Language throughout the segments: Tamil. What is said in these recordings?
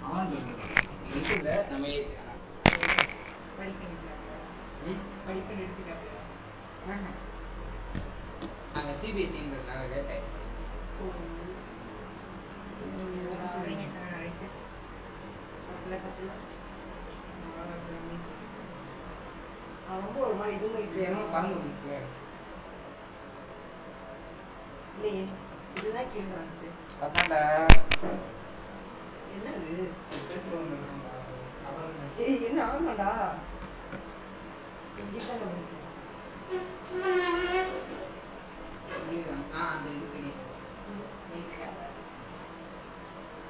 அவன் இல்லை நம்ம ஏஜ் படிப்பு நிறுத்திட்டாப்ல. நாங்கள் சிபிஎஸ்சிங்கிறதுனால லேட் ஆயிடுச்சு. சொல்றீங்க ரைட்டு. தப்பில்ல ரொம்ப ஒரு மாதிரி இதுவும் பறந்து முடிச்சுல இல்லையே. இதுதான் கீழே வந்துச்சு. அதான்டா என்னது ஏய் என்ன ஆகணும்டா இங்கிட்ட வந்துச்சு. அந்த இது பண்ணி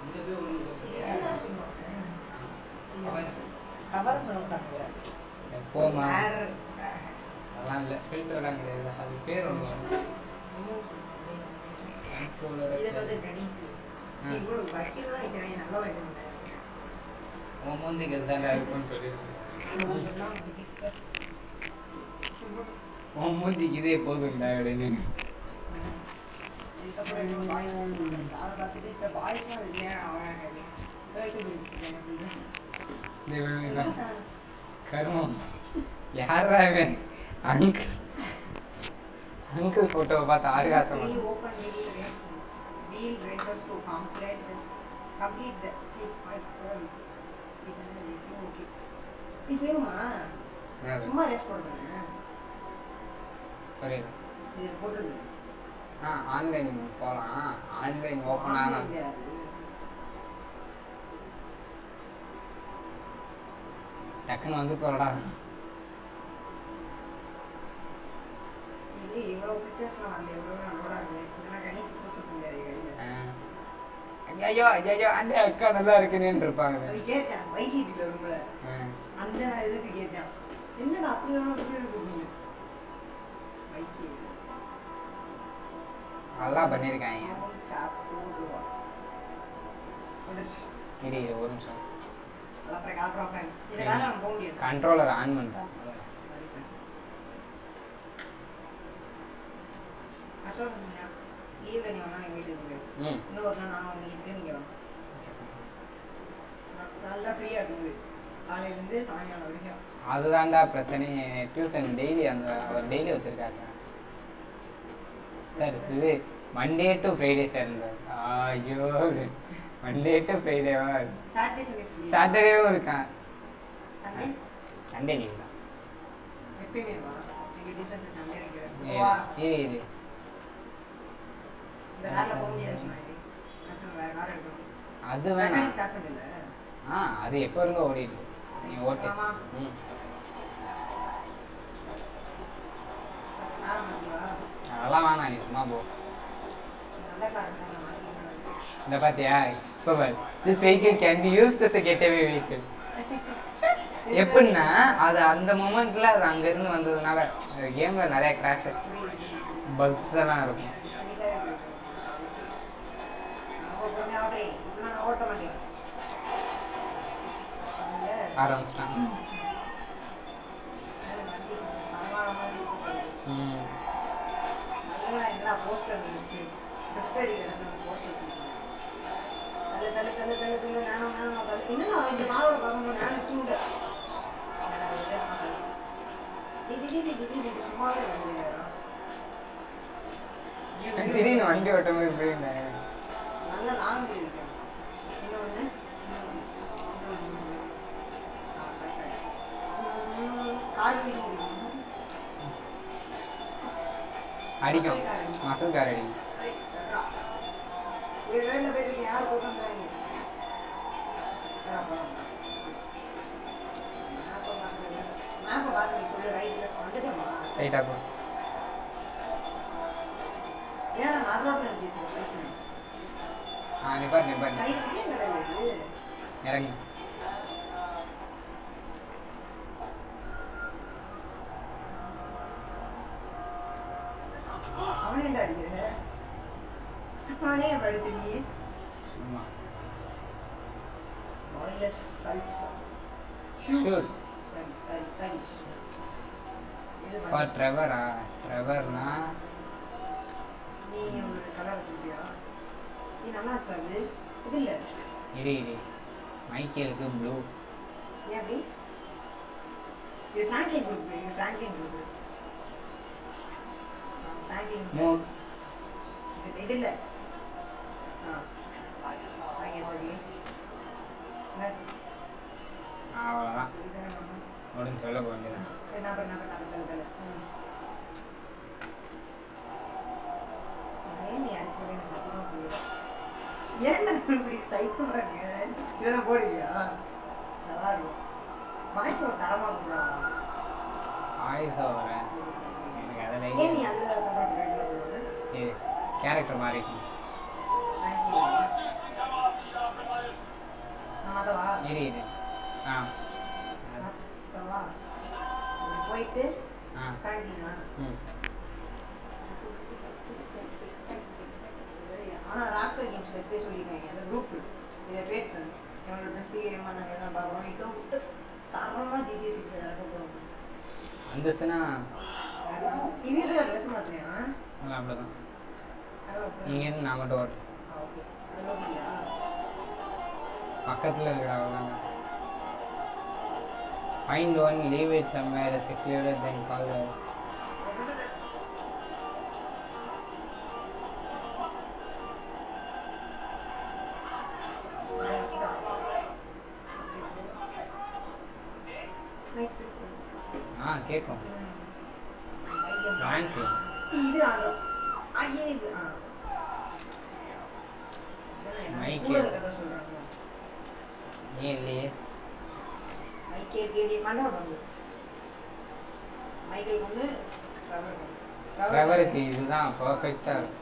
இந்த போய் ஒன்று கவர் சொல்லிட்டாங்க. ஃபோமா அதெல்லாம் இல்லை, ஃபில்டர்லாம் கிடையாது. அது பேர் ஒன்று உன் மூஞ்சிக்கு இதுதான்டா இருக்குன்னு சொல்லியிருக்கேன். உன் மூஞ்சிக்கு இதே போதும்டா அப்படின்னு. கருமம் யாரா இவன்? அங்கிள் போட்டோவை பார்த்து ஆறுகாசம். சும்மா ரேஸ் போடுங்க. புரியுது. ஆன்லைன் போகலாம். ஆன்லைன் ஓப்பன் ஆனால் டக்குன்னு வந்து சொல்லடா. ஐயோ ஐயோ அந்த அக்கா நல்லா இருக்குன்னு இருப்பாங்க. நல்லா பண்ணியிருக்காங்க. இரு ஒரு நிமிஷம். கண்ட்ரோலர் ஆன் பண்ணுறேன். அதுதான்டா பிரச்சனை. டியூஷன் டெய்லி அந்த அவர் டெய்லி வச்சிருக்காரு சார். இது மண்டே டு ஃப்ரைடே சார். ஐயோ மண்டே டு ஃப்ரைடேவா? சாட்டர்டேவும் இருக்கான். சண்டே லீவ் தான். இது அது வேணாம். அது எப்போ இருந்தோ ஓடிட்டு நீ ஓட்டு. அதெல்லாம் வேணாம், நீ சும்மா போ. இந்த பார்த்தியா இப்போ this vehicle can be used as a getaway vehicle. எப்படின்னா அது அந்த மொமெண்ட்ல அது அங்கேருந்து வந்ததுனால கேமில் நிறைய கிராஷஸ் பக்ஸ் எல்லாம் இருக்கும். ஆரம்பிச்சிட்டாங்க. திடீர்னு வண்டி ஓட்டும் போது இப்படி அடிக்கும். மசல் கார் அடிக்கும். ரைட்டா போ. நிப்பாட்டு இறங்கு. ட்ரெவரா? ட்ரெவர்னா இது நல்லா இருக்கு அது. இது இல்ல. இரு மைக்கேலுக்கு ப்ளூ. ஏன் அப்படி? இது ஃப்ராங்க்லின் குரூப். ஃப்ராங்க்லின். இது இல்ல. அவ்வளோதான் அப்படின்னு சொல்ல போகிறது. இதெல்லாம் போடுவியா? நல்லா இருக்கும். வாய்ஸ் ஒரு தரமா போடுறா. வாய்ஸ் ஓவரேன் எனக்கு அதில் ஏன் நீ அதில் இது கேரக்டர் மாதிரி இருக்கும். அதவா இரு ஆ அதவா போயிட்டு கரெக்டுங்களா? ம் ஆனால் ராஷ்டிர கேம்ஸில் எப்பயே சொல்லியிருக்காங்க அந்த குரூப்பு இதை ட்ரேட் பண்ணு என்னோட பெஸ்ட் கேமாக நாங்கள் என்ன பார்க்குறோம் இதை விட்டு தரமாக GTA 6 இறக்க போகிறோம். வந்துச்சுன்னா இது ட்ரெஸ் மாற்றியா? அப்படிதான் இங்கேருந்து நான் மட்டும் ஓட்டுறேன். ஓகே அதெல்லாம் இல்லையா? பக்கத்தில் இருக்கிற அவ்வளோதாங்க. Find one leave it somewhere secure then call. கேட்கும் பேங்க்ல இது அது ஐயே இது மைக்கே ஏன் இல்லையே மைக்கே கேதி மண்ணோட வந்து மைக்கேல் வந்து ரவருக்கு இதுதான் பர்ஃபெக்டாக இருக்கும்.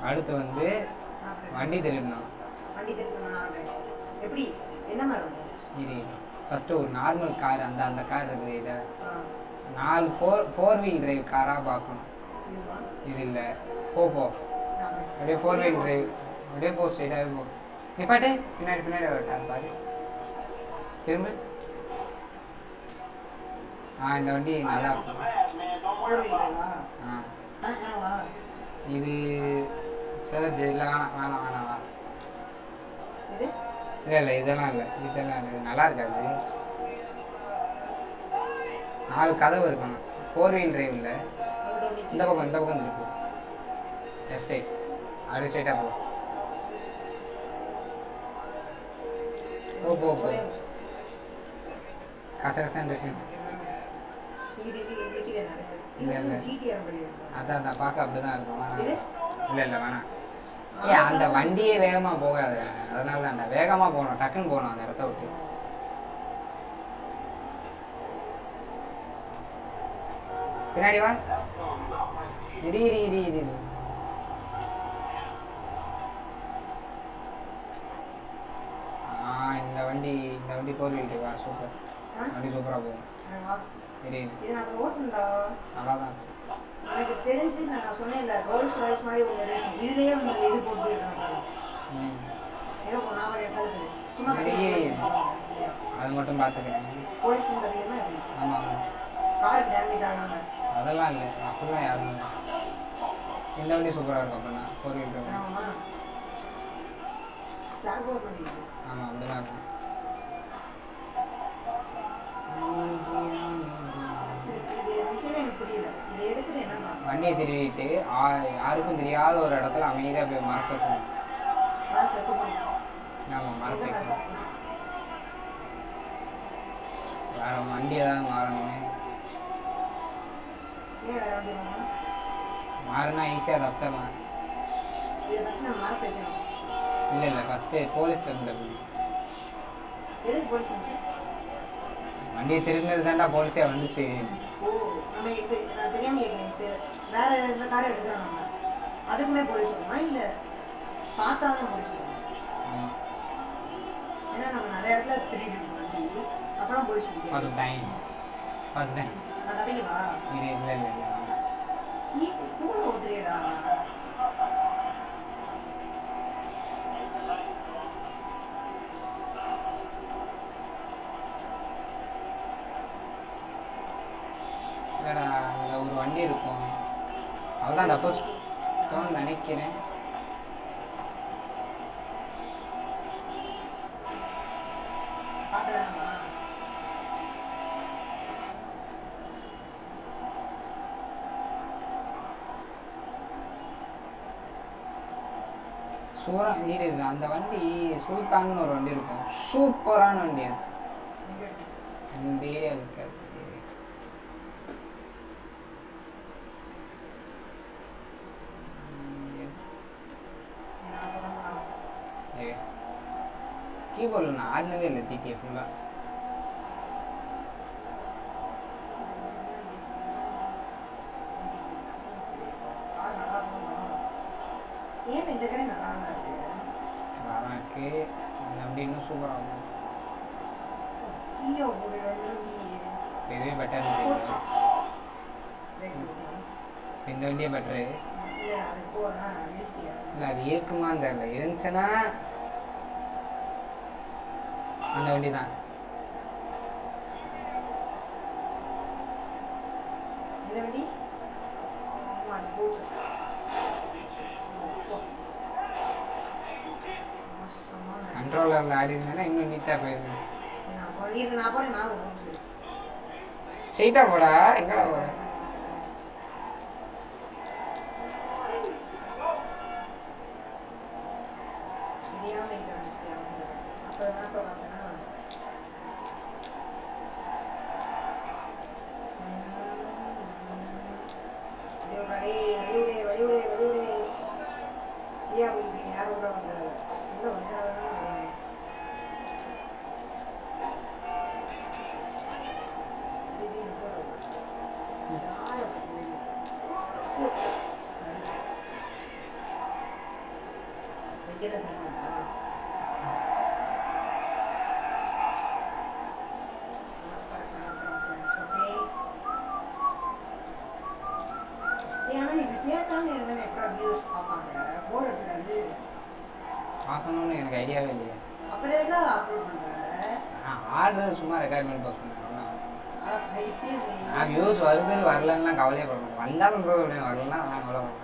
அடுத்து வந்து வண்டி திருடணும். வண்டி திருடணும் எப்படி என்ன மாதிரி இருக்கும்? இது ஃபஸ்ட்டு ஒரு நார்மல் கார் அந்த கார் இருக்குது. இதை 4 ஃபோர் வீல் டிரைவ் காராக பார்க்கணும். இது இல்லை போ அப்படியே 4 வீல் டிரைவ் அப்படியே போ ஸ்ட்ரைட்டாகவே போ. நிப்பாட்டு பின்னாடி ஒரு கார் பாரு திரும்ப. இந்த வண்டி நல்லா இருக்கும். இது சர்ஜ் இல்லை வேணாம் இல்லை இதெல்லாம் இல்லை இது நல்லா இருக்காது. 4 கதவு இருக்கணும். 4 வீல் டிரைவ் இல்லை. இந்த பக்கம் திருப்பு லெஃப்ட் சைட் அப்படியே ஸ்ட்ரைட்டாக போ கசகசன்னு இருக்கு. இல்லை அதான் பார்க்க அப்படி தான் இருக்கும். இல்லை வேணாம். அந்த வண்டியே வேகமாக போகாது. அதனால தான்டா வேகமாக போகணும். டக்குன்னு போகணும் அந்த இடத்த விட்டு. பின்னாடி வா. இரு இந்த வண்டி 4 வீல் வா. சூப்பர் வண்டி சூப்பராக போகும். நல்லா தான் எனக்கு தெரிஞ்சு நான் சொன்னேன்ல ரோல்ஸ் ராய்ஸ் மாதிரி ஒரு இதுலயே வந்து இது போட்டு ஏதோ ஒரு நாவல் எப்போது சும்மா அது மட்டும் பார்த்துக்கிறேன். போலீஸ் தெரியுமா? ஆமாம் கார் டேமேஜ் ஆகாம அதெல்லாம் இல்லை. அப்படிலாம் யாரும் இல்லை. இந்த வண்டி சூப்பராக இருக்கும். அப்படின்னா 4 வீல் டிரைவ். ஆமாம் அப்படிதான் இருக்கும். வண்டியை திருவிட்டு யாருக்கும் தெரியாத ஒரு இடத்துல அமைதியாக போய் மனசு வச்சுக்கணும். ஆமாம் மனசு வைக்கணும். வேற வண்டி ஏதாவது மாறினா ஈஸியாக தப்பிச்சிடலாம். இல்லை ஃபஸ்ட்டு போலீஸ்ட்டு இருந்துருக்கணும். வண்டியை திருந்தது தாண்டா போலீஸே வந்துச்சு. நான் தெரியாம கேட்குறேன். வேற எந்த காரை எடுக்கிறோம் நம்ம அதுக்குமே போலீஸ் சொல்லணுமா இல்லை பார்த்தாதான் போலீஸ் சொல்லணும்? ஏன்னா நம்ம நிறைய இடத்துல திருடிட்டு அப்புறம் போலீஸ் பார்த்துட்டேன். நான் தவிக்கவா? இல்லை நீ கூட ஓட்டுறியடா. இல்லைடா அங்கே ஒரு வண்டி இருக்கும் அவ்வளோதான் அந்த அப்போ ஸ்டோன் நினைக்கிறேன். இது அந்த வண்டி சுல்தான்னு ஒரு வண்டி இருக்கும், சூப்பரான வண்டி அது. இந்த ஏரியா இருக்காது. கீபோர்டில் நான் ஆடினதே இல்லை ஜிடிஏ ஃபுல்லாக. நல்லா இருக்கு அப்படி இன்னும் சூப்பராக இருக்கும். இதுவே பெட்டர், இந்த வண்டியே பெட்டரு. இல்லை அது இருக்குமான்னு தெரியல, இருந்துச்சுன்னா அந்த வண்டி தான். கண்ட்ரோலரில் ஆடி இருந்தேன்னா இன்னும் நீட்டாக போயிருந்தேன். ஸ்ட்ரெயிட்டா போடா, எங்கடா போட? பார்க்கணும்னு எனக்கு ஐடியாவே இல்லையா. ஆர்டர் சும்மா ரெக்கார்ட் பண்ணி போஸ்ட் பண்ணுறேன். நான் வியூஸ் வருதுன்னு வரலன்னா கவலையே படுறேன். வந்தாலும் வரலன்னா நான் கவலை பண்ணுறேன்.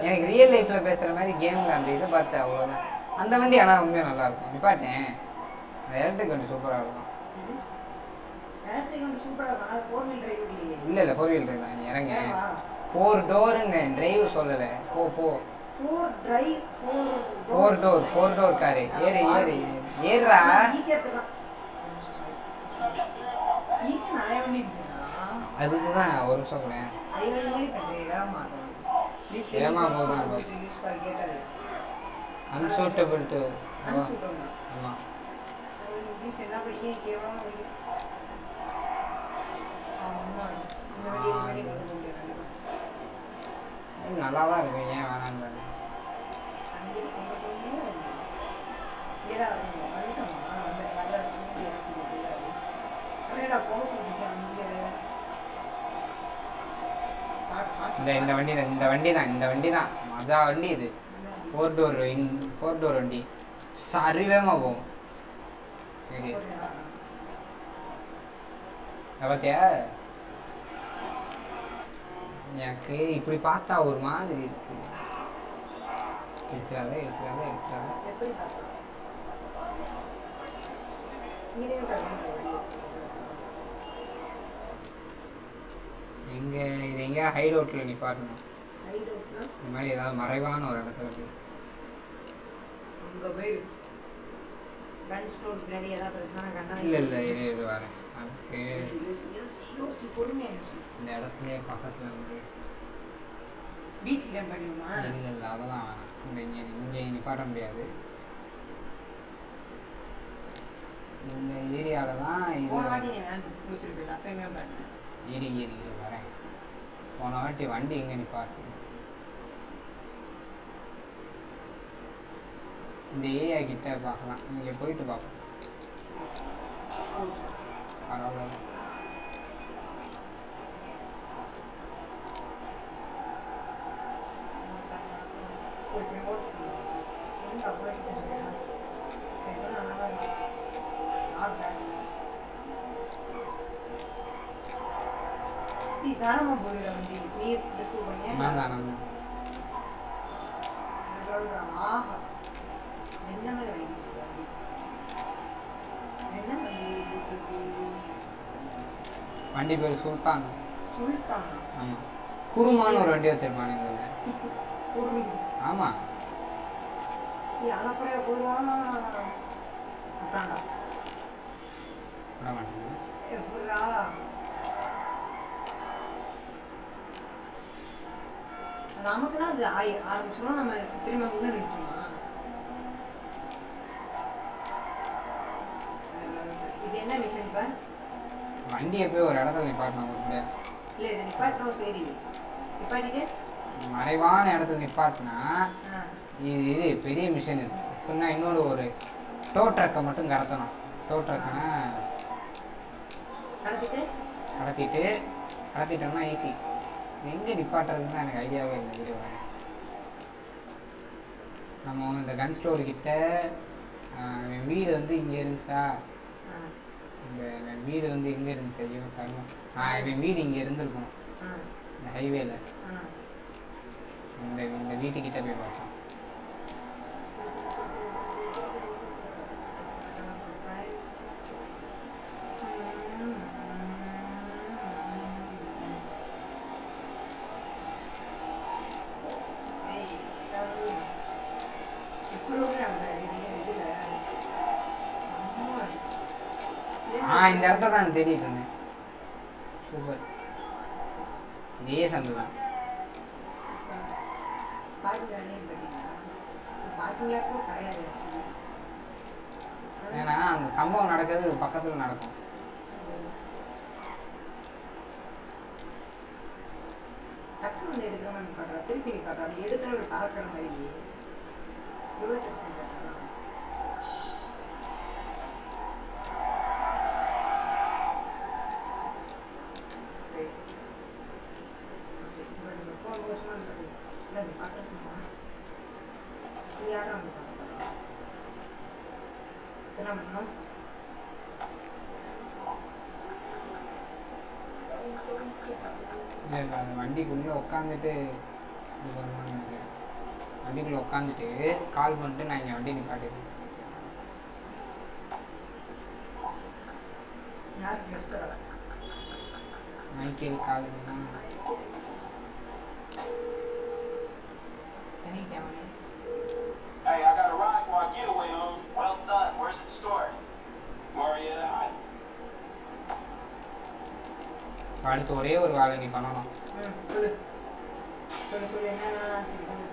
எனக்கு ரியல் லைஃப்பில் பேசுகிற மாதிரி கேமில் அந்த இதை பார்த்து அவ்வளோதான். அந்த வண்டி ஆனால் உண்மையாக நல்லாயிருக்கும். நிப்பாட்டேன், அந்த எலக்ட்ரிக் வண்டி சூப்பராக இருக்கும். இல்லை 4 வீல் டிரைவ் தான். நீ இறங்க, 4 டோருன்னு டிரைவ் சொல்லலை. போ 4 டோர் காரு. ஏறுறா. அதுக்கு தான் ஒரு நிமிஷம் கூட ஏமா போதும். Unsuitable to. ஆமாம், நல்லா தான் இருக்கும். ஏன் வேணான்னு இந்த வண்டி தான் மஜா வண்டி இது. 4 டோர் வண்டி சரிவேகமாக போகும். பார்த்தியா, எனக்கு இப்படி பார்த்தா ஒரு மாதிரி இருக்கு. இடிச்சிடாத. இங்கே இது எங்கேயா ஹைட் அவுட்டில் நிப்பாட்டணும். இந்த மாதிரி ஏதாவது மறைவான ஒரு இடத்துல இல்லை இரு வரேன். அதுக்கு இந்த இடத்துலயே பக்கத்தில் வந்து இல்லை அதெல்லாம் வேணாம். இங்கே நிப்பாட்ட முடியாது. இந்த ஏரியாவில் தான் இது ஏறி வரேன். போன வாட்டி வண்டி எங்கே நிப்பாட்டு. இந்த ஏரியா கிட்ட பார்க்கலாம். இங்கே போயிட்டு பார்ப்போம். பரவாயில்ல. வண்டி தாராளமா போகுதுடா வண்டி. நீ ரிசீவ் பண்ணியா? நான் தான் ஆஹா என்ன மாதிரி வண்டி இருக்கு வண்டி? என்ன வண்டி இருக்கு? வண்டி பேர் சுல்தான். சுல்தானா? ஆமா, குருமான்னு ஒரு வண்டி வச்சிருப்பானுங்க. குருவி. ஆமா, நீ அனுப்புற போவா அப்புறம்டா விட மாட்டேங்க. எப்படா நமக்குன்னா அது ஆரம்பிச்சோம் நம்ம திரும்ப முன்ன நிறுத்துமா? இது என்ன மிஷன் இப்ப? வண்டியை போய் ஒரு இடத்துல நிப்பாட்டணும் உள்ள. இல்ல இது நிப்பாட்டணும். சரி நிப்பாட்டிட்டு மறைவான இடத்துல நிப்பாட்டினா ஆ, இது பெரிய மிஷன் இது. எப்படின்னா இன்னொரு ஒரு டோ ட்ரக்கை மட்டும் கடத்தணும். டோ ட்ரக்குன்னா நடத்திட்டு கடத்திட்டோம்னா ஈஸி. எங்கே நிப்பாட்டுறதுன்னு தான் எனக்கு ஐடியாவே இல்லை. தெரியுமா, நம்ம இந்த கன் ஸ்டோர் கிட்ட என் வீடு வந்து இங்கே இருந்துச்சா, ஆ, என் வீடு வந்து எங்கே இருந்துச்சு? ஐயோ கர்மம். என் வீடு இங்கே இருந்திருக்கும் ஆ, இந்த ஹைவேல. ஆ. இந்த வீட்டுக்கிட்ட போய் பார்த்தோம். இந்த இடத்த தான் தேடிட்டு இருந்தேன். சூப்பர், இதே சந்து தான். ஏன்னா அந்த சம்பவம் நடக்கிறது பக்கத்தில் நடக்கும். டக்கு வந்து எடுக்கிற மாதிரி காட்டுறா, திருப்பி நீ காட்டுறா, அப்படி எடுக்கிற ஒரு பறக்கிற மாதிரி reverse எடுத்து காட்டுறா. யாரும் வந்து பார்க்க என்ன பண்ணணும்? இல்லை இல்லை, அந்த வண்டிக்குள்ளே உட்காந்துட்டு இது பண்ணணும்னு நினைக்கிறேன். வண்டிக்குள்ளே உட்காந்துட்டு கால் பண்ணிட்டு நான் இங்கே வண்டி நிப்பாட்டிடுவேன். யாருக்கு மிஸ்டரா? மைக்கேல் கால் பண்ணா சனிக்கிழமை. Hey, I got a ride for our getaway home. Well done. Where's it stored? Marietta Heights. அடுத்து ஒரே ஒரு வேலை நீ பண்ணணும். சொல்லு சொல்லு சொல்லு என்னன்னா சரி சொல்லு.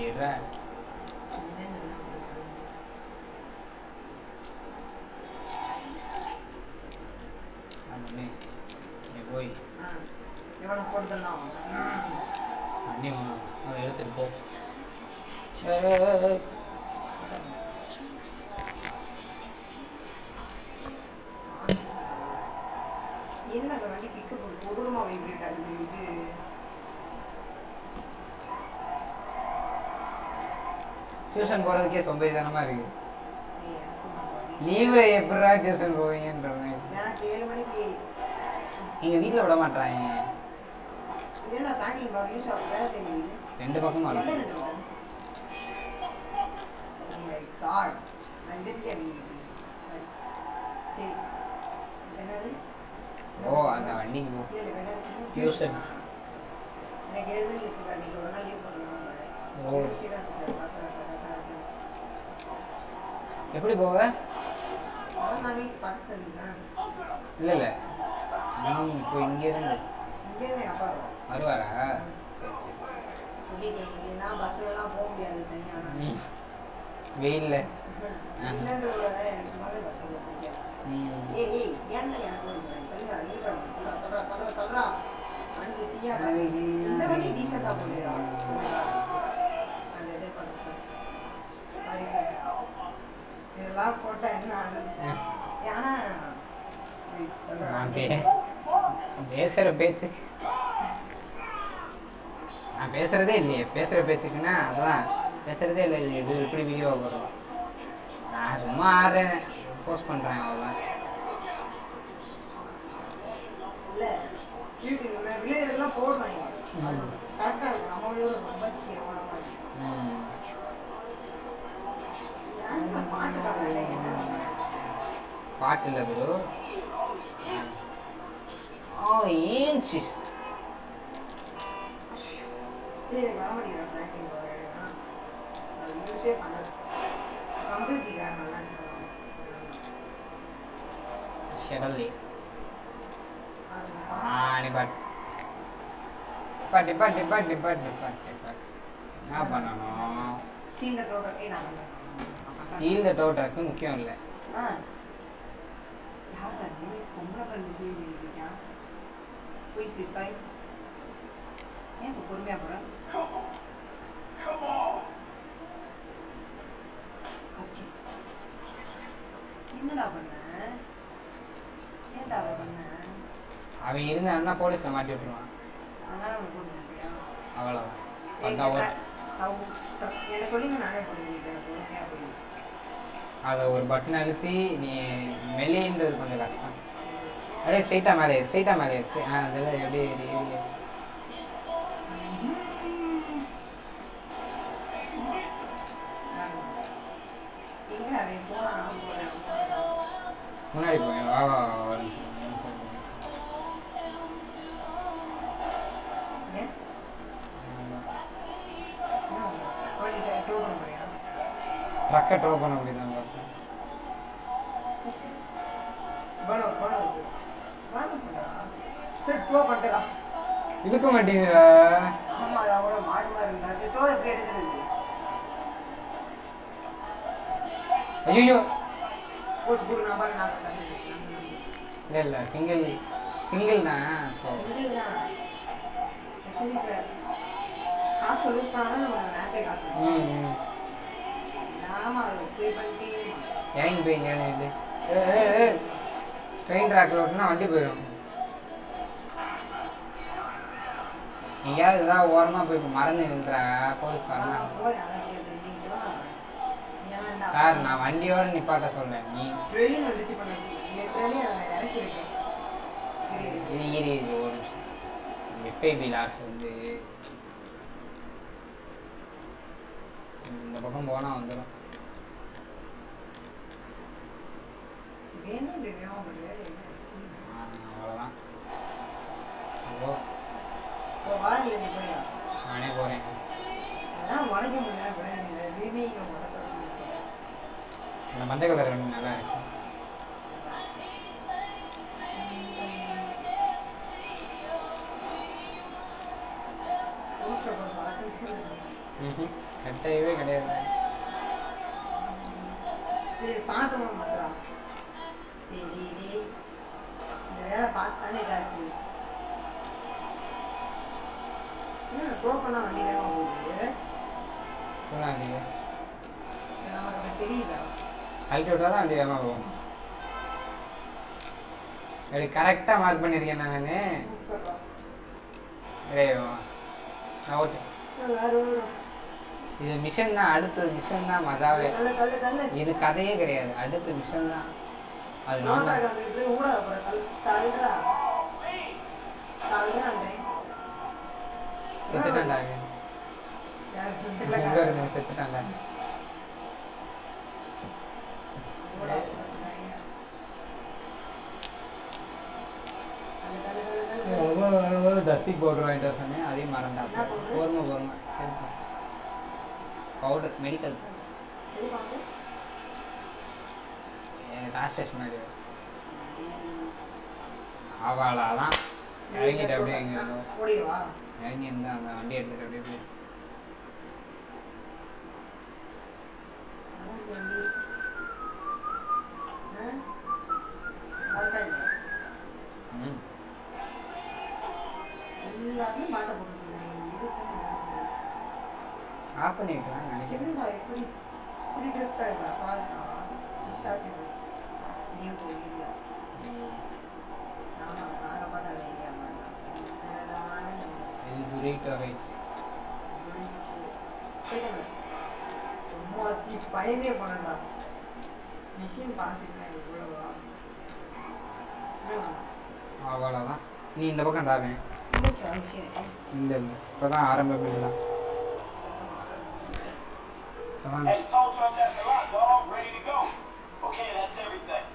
ஏற நீ போய் எவ்வளோ போட்டுதான் வண்டி வாங்கணும், அதை எடுத்துட்டு போ. என்ன அந்த வண்டி பிக்கப் கொடூரமா வைப்ரேட் ஆகுது. இது டியூஷன் போகிறதுக்கே சொம்பேறித்தனமாக இருக்குது. லீவில் எப்படா டியூஷன் போவீங்கன்ற மாதிரி. எனக்கு 7 மணிக்கு எங்கள் வீட்டில் விட மாட்டாங்க. என்னடா ஃப்ராங்க்லின் பார் யூஸ் ஆஃப் வேலை செய்யுது. ரெண்டு பக்கமும் என்ன வரும். ரெண்டு பக்கம்? Oh my god. நான் இதுக்கே சரி சரி என்னது? ஓ, அந்த வண்டிக்கு போ. டியூஷன் எனக்கு 7 மணிக்கு வச்சுருக்காரு. நீங்கள் ஒரு நாள் லீவ் பண்ணணும். ஓ. எப்படி போவ? அதான் நான் வீட்டு பார்த்து சொல்லிட்டேன். இல்லை இல்லை, இப்போ இங்கேருந்து இங்கேருந்து அப்பா வருவாரா? சரி சரி. சொல்லிட்டேன். நான் பஸ்ஸெல்லாம் போக முடியாது தனியாக. வெயில்ல. இல்லைன்ற எனக்கு சும்மாவே பஸ் போக பிடிக்காது. ஏய் ஏய் ஏன்டா எனக்கு தள்ளுறா தள்ளுறா தள்ளுறா தள்ளுறா தள்ளுறா மனசு தீயா இந்த வழி டீசெண்டாக போகுதுடா. அது எதிர்பார்க்க சாரி இதெல்லாம் போட்டால் என்ன ஆகுது? ஏன்னா நான் பேசுகிற பேச்சுக்கு நான் பேசுகிறதே இல்லையே. பேசுகிற பேச்சுக்குன்னா அதான் பேசுகிறதே இல்லை. இது எப்படி வீடியோ வரும்? நான் சும்மா ஆடுறேன், போஸ்ட் பண்ணுறேன், அவ்வளோதான். இல்லை வீட்டு விளையாடுறதுலாம் போடுறாங்க கரெக்டாக இருக்கும் நம்மளோட ரொம்ப கேவலமாக ம் இருக்கு பாட்டுக்காக பாட்டு இல்லை ப்ரோ. ஓ ஏன் சிஸ் எனக்கு வர மாட்டேங்கிறேன் பேக்கிங் அது யூஸே பண்ணல கம்ப்யூட்டர் நல்லா ஷெடல்லி இருந்துச்சு நிப்பாட் டிபாட் டிபாட் டிபாட் டிபாட் டிபாட் என்ன பண்ணணும்? ஸ்டீல் ரோட்டே நான் ஸ்டீல் த டோ ட்ரக்கு முக்கியம் இல்லை. யார் அது பொம்பளை கல்வி கேள்விக்கான் போய் ஸ்டிஸ்காய் ஏன் இப்போ பொறுமையாக போகிறேன் Come on. ஓகே என்னடா பண்ண ஏன்டா பண்ண அவன் இருந்தான்னா போலீஸில் மாட்டி விட்டுருவான். அதனால அவனை போட்டு மாட்டியா அவ்வளோதான். அதான் ஒரு என்ன சொல்லிங்க நானே பண்ணிருக்கேன் பொறுமையாக போய் அதை ஒரு பட்டன் அழுத்தி நீ மெல்லின்றது கொஞ்சம் கஷ்டம். அப்படியே ஸ்ட்ரைட்டாக மேலே ஸ்ட்ரைட்டாக மேலே அதில் எப்படி எங்கே அவன் போனான் நான் போகிறேன் முன்னாடி போய் வா வா வா, ஒரு நிமிஷம், ஒரு நிமிஷம், ஒரு நிமிஷம். ஏன் வண்டிட்டு டூ பண்ண போறியா ட்ரக்கை ட்ரோ பண்ண முடியுதான் பார்த்தேன். பணம் இருக்கு பணம் பண்ணா சரி டோ பண்ணிட்டா இழுக்க மாட்டேங்குதுடா. ஆமாம் அது அவ்வளோ மாடு மாதிரி இருந்தா சரி டோ எப்படி எடுக்கிறது ஐயோ கோச் கூட நான் பாரு நான் பண்ணுறேன் இல்லை இல்லை சிங்கிள் தான். ஸோ ஆக்சுவலி சார் காசு லூஸ் பண்ணாலும் நம்ம அந்த மேப்பே காட்டணும் ம் ஆமாம் அது ப்ளே பண்ணிட்டே இறங்கி போய் இங்கே இறங்கிட்டு ட்ரெயின் ட்ராக்கில் ஓட்டுனா வண்டி போயிடும். எங்கேயாவது ஏதாவது ஓரமாக போய் இப்போ மறந்து நின்றா போலீஸ் வரணும். போகிறேன் அதான் கேட்குறேன் நீங்கள் தான் ஏன்டா சார் நான் வண்டியோட நிப்பாட்ட சொல்றேன். நீ ட்ரெயின் வந்துச்சு பண்ண லிட்டரலி அதை நான் இறக்கி இருக்கேன் இது ஒரு எஃப்ஐபி லாட் வந்து இந்த பக்கம் போனால் வந்துடும். வேணும் இப்படி வேகமாக பண்ணுறது அவ்வளோதான். ஹலோ இப்போ வா நீ போயிடா நானே போகிறேன். அதான் உடைக்க முடியல கூட நீங்கள் வீதிங்க உடக்க இந்த மஞ்சள் கலர் வண்டி நல்லா இருக்கு. கட்டையவே கிடையாது. பாட்டு மாத்திரம் இந்த வேலை பார்த்தானே இதாச்சு டோக்கனா வண்டி வேகமாக போகுது சொன்னாங்க நமக்கு அப்படி தெரியல கழட்டி விட்டா தான் வண்டி வேகமாக போகும். அப்படி கரெக்டாக மார்க் பண்ணியிருக்கேன் நான். நான் ஓட்டு இது மிஷன் தான். அடுத்தது மிஷன் தான் மஜாவே. இது கதையே கிடையாது. அடுத்த மிஷன் தான். அது நான் தான் செத்துட்டாண்டாங்க. செத்துட்டாண்டா. டஸ்டிக் பவுடர் வாங்கிட்டு வர சொன்னேன். அதையும் மறந்தா. பொறுமை பவுடர் மெடிக்கல் ராஷஸ் மாதிரி அவளாதான் இறங்கிட்டு அப்படியே இங்கே இறங்கி இருந்தா அந்த வண்டி எடுத்துட்டு அப்படியே போய் எல்லாத்தையும் பாட்டை போட்டு ஆஃப் பண்ணி வைக்கலாம் நினைக்கிறேன். எப்படி இப்படி ட்ரிஃப்ட் ஆகுதா சால்ட்டா ட்ரிஃப்ட் ஆச்சு நீ போயிருக்கியா ஆமாம் நாங்கள் பார்த்தா இல்லையா சும்மாத்தி பயந்தே பண்ணடா மிஷின் பாசிட்டு இவ்வளவா அவ்வளோதான். நீ இந்த பக்கம் தாவேன். முடிச்சா மிஷின் இல்லை இல்லை இப்போ தான் ஆரம்பிக்கலாம். Hey, tow truck's at the lot, dog. Ready to go. Okay, that's everything.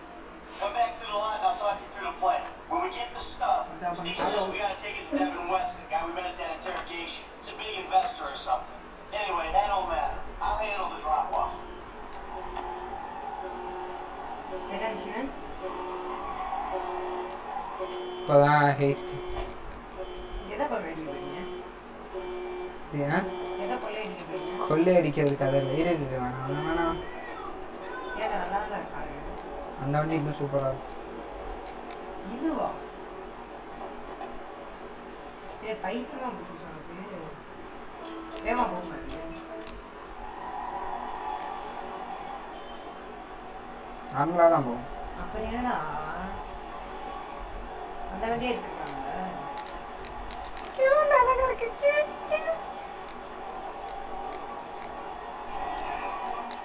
Come back to the lot and I'll talk you through the plan. When we get the stuff, Steve says we gotta take it to Devin West, the guy we met at that interrogation. It's a big investor or something. Anyway, that don't matter. I'll handle the drop-off. என்ன மிஷின்? இப்போ தான் ஹேஸ்ட். எதை கொள்ளை அடிக்க போறீங்க? ஏன் எதை கொள்ளை அடிக்க போறீங்க? கொள்ளை அடிக்கிறதுக்கு அதை இது வேணாம் வேணாம். ஏன் நல்லா தான் இருக்காரு. அந்த வண்டி இன்னும் சூப்பராக இருக்கும். இதுவா? ஏ பைக்குமா புதுசு உனக்கு? வேமா போக நார்மலாக தான் போகும். அப்புறம் என்னடா அந்த வண்டியை எடுத்துருக்காங்க.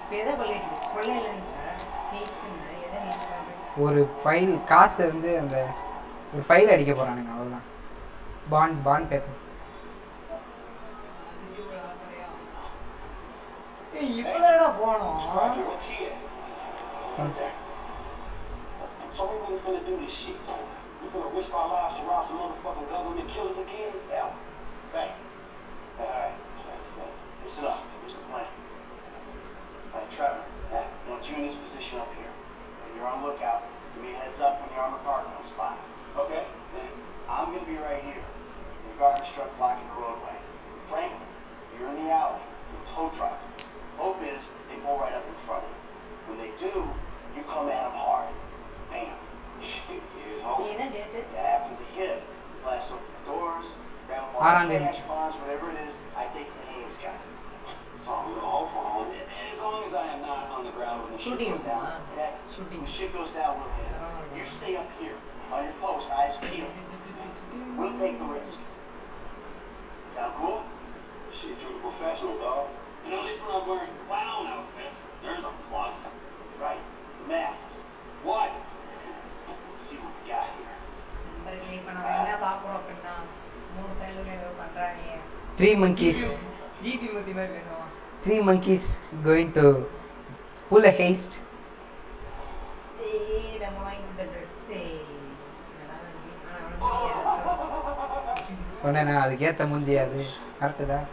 இப்போ எதை கொள்ளையடி கொள்ளையிலன்ற ஹேஸ்ட்டுன்னு எதை ஹேஸ்ட் பண்ணுறது? ஒரு ஃபைல் காசு வந்து அந்த ஒரு ஃபைல் அடிக்க போகிறானுங்க அவ்வளோதான். Bond paper. இப்போதானடா போனோம். So we really finna do this shit, though. We finna risk our lives to rob some motherfucking government killers again? Yeah. Bang. Alright. Listen up. Here's the plan. Alright, Trevor. Yeah, I want you in this position up here. When you're on lookout, give me a heads up when your armored car comes by. Okay. Then I'm gonna be right here. Your guard struck blocking the roadway. Franklin, you're in the alley. The tow truck. Hope is they pull right up in front of you. When they do, you come at them hard. Bam. Shit, here's hope. நீ என்ன date? After the hit, blast open the doors, grab them all Around the him. cash bonds, whatever it is, I take the Haynes guy. So I'm gonna hold for him. As long as I am not on the ground when the shit Shooting goes down. him, huh? Yeah. Shooting. When the shit goes down, we'll hit him. You stay up here, on your post, eyes peeled. We'll take the risk. Sound cool? Shit, you're a professional, dog. And at least we're not wearing clown outfits. There's a plus. Right. Masks. What? Let's see what we got here. இப்போ நம்ம என்ன பார்க்குறோம் அப்படின்னா 3 பேரும் ஏதோ பண்ணுறாங்க. 3 monkeys. ஜிபி மூத்தி மாதிரி பேசுவான். 3 monkeys going to pull a haste. நம்ம வாங்கி கொடுத்த ட்ரெஸ்ஸே ஆனால் சொன்னேன்னா அதுக்கேற்ற முந்தி அது கரெக்டு தான்.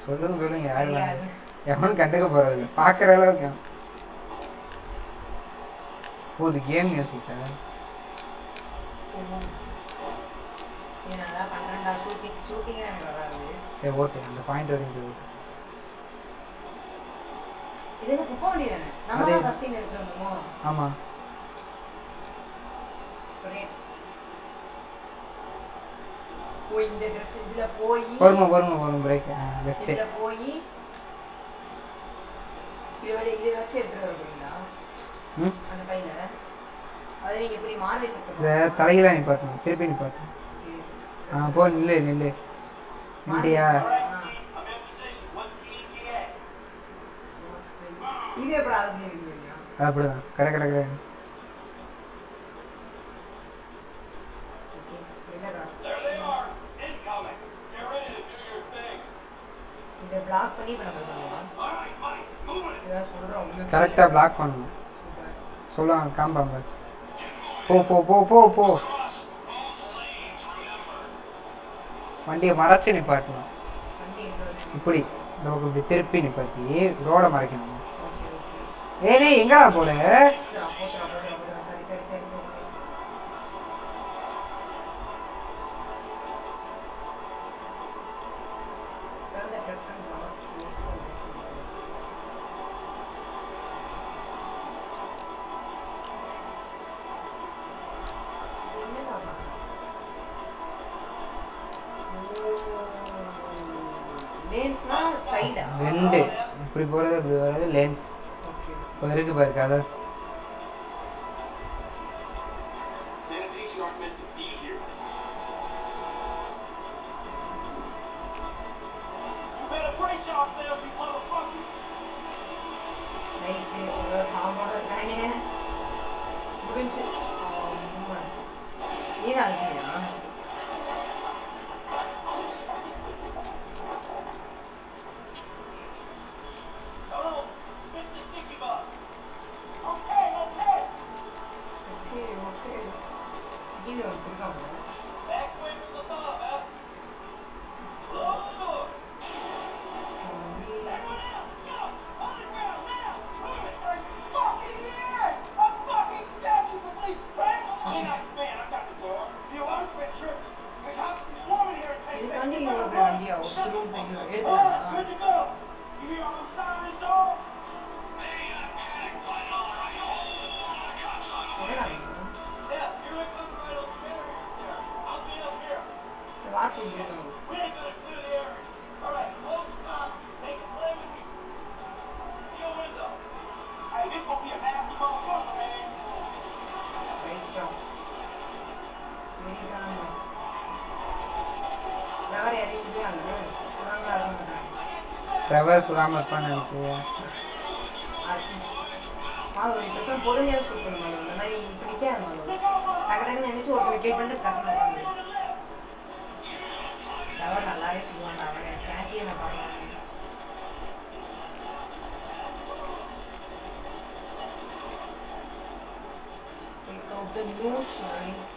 சொல்லுங்க யாரும் எவனும் கண்டுக்க போகிறது பார்க்குற அளவுக்கு. போது கேம் யோசிச்சா சரி ஓட்டு அந்த பாயிண்ட் வரைக்கும் ஓட்டு. ஆமாம் பொறுமை பிரேக் லெஃப்ட்டு போய் இதை வச்சு எடுத்துட்டு வரீங்களா அந்த கையில அதை நீங்க எப்படி மார்வே இந்த தலையில நிப்பாட்டணும் திருப்பி நிப்பாட்டணும். போ நில்லு நில்லையா இது எப்படி ஆகுது? அப்படிதான் கடை பிளாக் பண்ணி பண்ண கரெக்டாக பிளாக் பண்ணணும் சொல்லுவாங்க காம்பாங்க. போ போ போ போ போ வண்டியை மறைச்சி நிப்பாட்டணும். இப்படி இப்படி திருப்பி நிப்பாட்டி ரோடை மறைக்கணும். ஏனே எங்கடா போல ரெண்டு இப்படி போகிறது இப்படி வர்றது லேன்ஸ் இப்போ இருக்கு பாரு கதை. ரைட்டு முடிஞ்சு நீ தான் அனுப்பியா ட்ரெவர் சுடாமல் இருப்பான்னு நினைக்கிறேன். பொறுமையாக ஷூட் பண்ணுவாங்க இந்த மாதிரி இப்படிக்கே இருந்தாலும் டக்கு டக்குன்னு நினைச்சு ஒருத்தர் விக்கெட் பண்ணிட்டு டக்குனு அவர் நல்லாவே சொல்லுவாங்க அவரை ஃபேட்டியை நான் பார்க்கலாம்.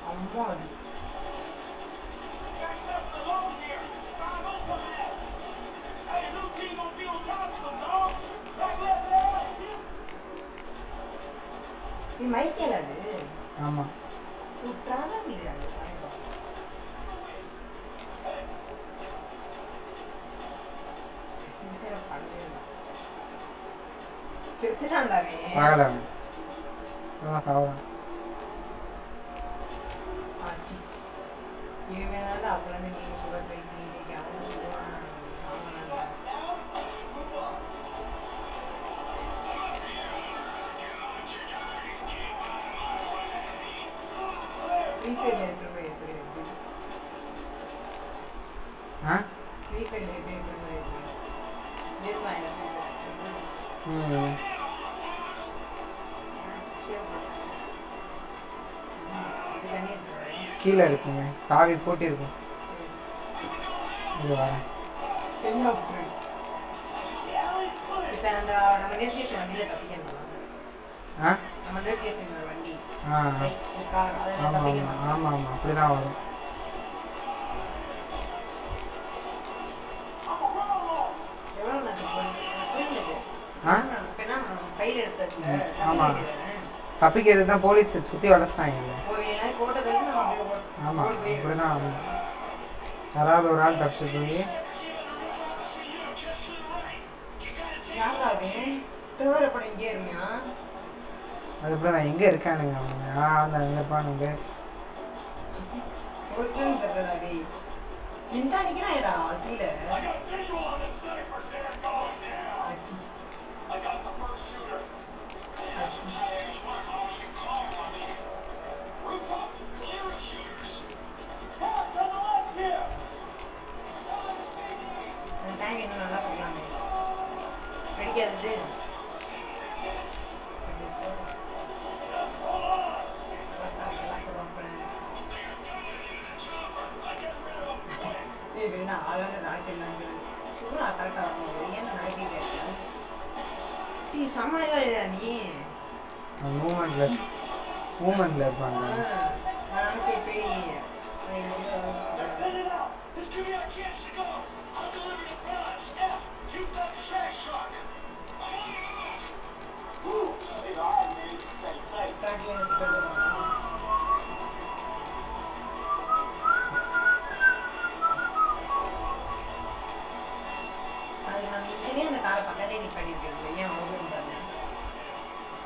அம்மா அது நீ மைக்கேல அது ஆமாம் சுற்றாதான் இல்லையா செத்துட்டான்டாவே சாகலாம் அதான் சாகலாம். இனிமேல் அப்பெல்லாம் நீங்கள் சுகர் ட்ரை பண்ணிட்டு ஆ கீழே இருக்குங்க சாவி போட்டிருக்கும். இது வரேன் ஆ ஆ ஆமாம் ஆமாம் ஆமாம் ஆமாம் அப்படி தான் வரும். ஆ ஆமாம் தப்பிக்கிறது தான் போலீஸ் சுற்றி வளச்சிட்டாங்க. ஆமாம் இப்படி தான் ஆகும். யாராவது ஒரு ஆள் தப்பிச்சு போய் அதுக்கப்புறம் நான் எங்கே இருக்கானுங்க அவங்க அந்த எங்கப்பானுங்க நல்லா சொல்றாங்க கிடைக்காது. மூமெண்ட்ல இருப்பாங்க.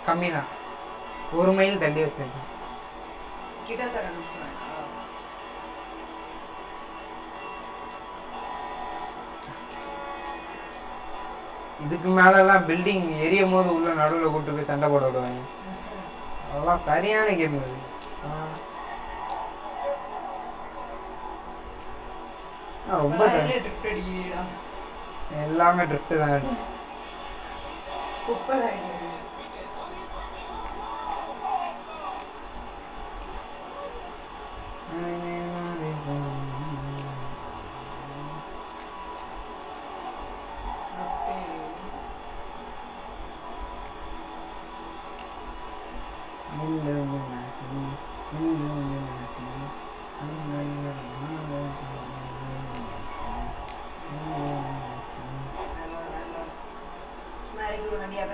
கம்மி தான் 1 மைல் தள்ளி வச்சிருக்கேன். இதுக்கு மேலெல்லாம் பில்டிங் எரியும் போது உள்ள நடுவில் கூட்டு போய் சண்டை போட விடுவாங்க. அதெல்லாம் சரியான கேம் அது. ரொம்ப எல்லாமே ட்ரிஃப்ட் தான்.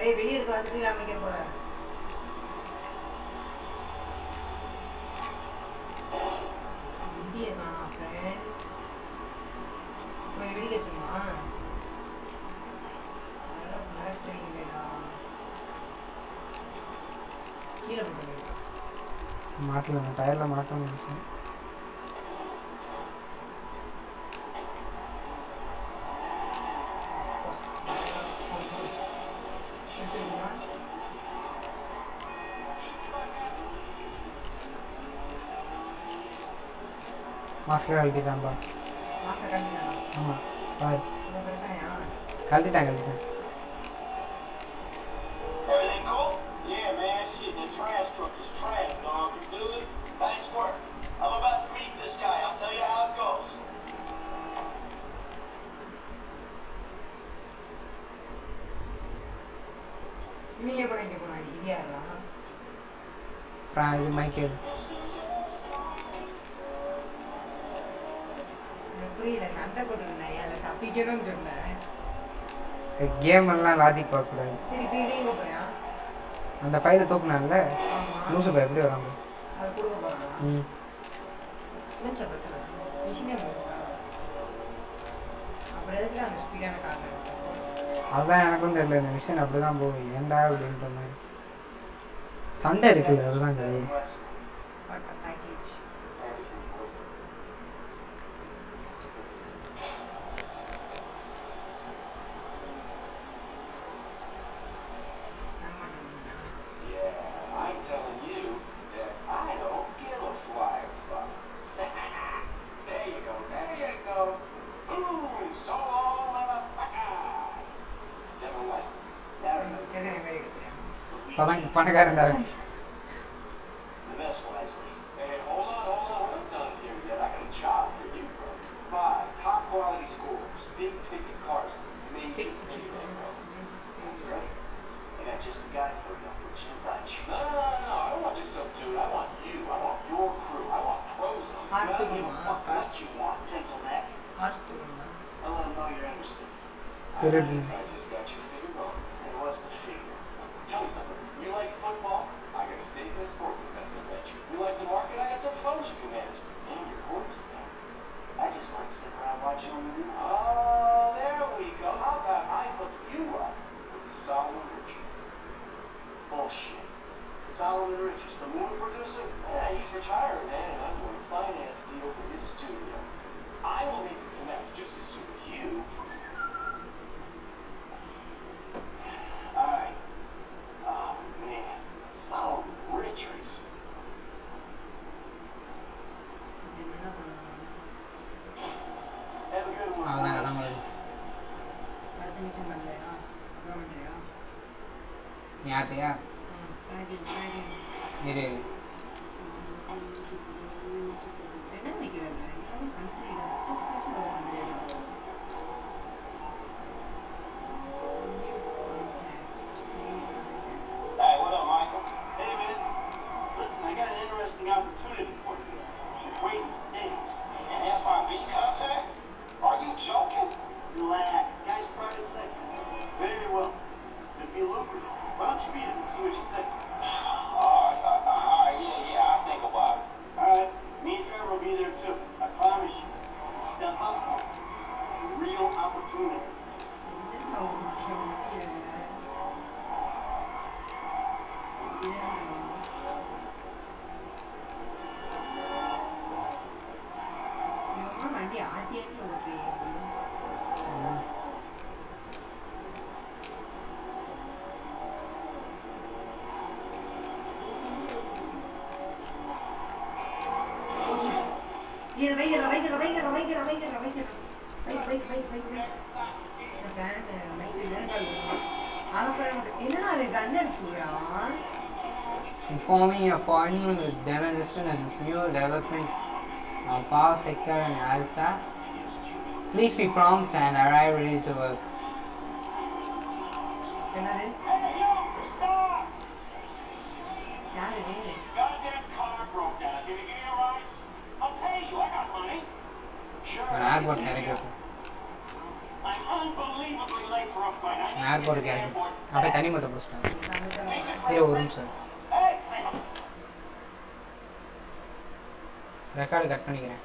வெளியே இருக்க வசதி அமைக்க போறேன். மாட்டல டயர்ல மாட்ட முடிச்சு. மாஸ்கர் கழட்டிட்டான்பா. ஆமாம் பாரு கழட்டிட்டான். Everything cool? Yeah, man. Shit, that trash truck is trash, dog. You good? Nice work. I'm about to meet this guy. I'll tell you how it goes. நீ எப்ப இங்க போனா? இடியாரா? இது மைக்கேல். புரியல, சண்டை போட்டுருந்தேன், அதை தப்பிக்கணும்னு சொன்னேன். கேம் எல்லாம் லாஜிக் பார்க்கக்கூடாது. சரி பீடிங் போறியா? அந்த ஃபைலை தூக்குனான்ல லூசு பா எப்படி வராங்க? அது கொடுக்க போறானா? என்னச்சா பிரச்சனை? மிஷினே போச்சா? அப்புறம் எதுக்கு அந்த ஸ்பீடான கார் எடுத்தேன்? அதுதான் எனக்கும் தெரியல, இந்த மிஷின் அப்படி தான் போகும். ஏன்டா அப்படின்ற மாதிரி சண்டை இருக்குல்ல, அதுதான் கிடையாது. பணக்காரன் தான். Invest wisely. Hey, hold on. We're not done here yet. I got a job for you, bro. 5 top quality scores, big ticket cars, major payday, bro. That's right. I got just the guy for you. I'll put you in touch. No. I don't want just some dude. I want you. I want your crew. I want pros on you. I don't give a fuck what you want, pencil neck. I'll let them know you're interested. I just got your figure wrong. And what's the figure? Tell me something. You like football? I got a stake in a sports investment venture. You like the market? I got some funds you can manage. And your horse. I just like sitting around watching on the news. Oh, there we go. How about I hook you up with Solomon Richards? Bullshit. Solomon Richards, the movie producer? Yeah, he's retired, man, and I'm doing a finance deal for his studio. I will make the connect just as soon as you. Alright. Oh, man. Solomon Richards. Have a good one. அதான் யார்ட்டையா இரு Hey, what up, Michael? Hey, man. Listen, I got an interesting opportunity for you. Acquaintance days. An FIB contact? Are you joking? Relax. The guy's private sector. Very well. Could be lucrative. Why don't you meet him and see what you think? Yeah, I'll think about it. Alright. Me and Trevor will be there, too. I promise you. It's a step up. A real opportunity. வண்டி ஆட்டி ஓட்டுறீங்க. இது வைக்கிறோம். என்னடா அது கண்ணு அடிச்சுக்கிறான். Informing your foreign with Devon Western and this new development Pause sector and Alta. Please be prompt and arrive ready to work. என்னது Hey, yo, stop! யாரு இது? Goddamn car broke down. Can you give me a ride? I'll pay you. I got money. Sure. Airport character. I'm unbelievably late for a flight. I need to Airport get to the character. airport. அப்படியே தனி மட்டும் போஸ்ட்டாங்க. Hey, ஒரு நிமிஷம். hey. ரெக்கார்டு கட் பண்ணிக்கிறேன்.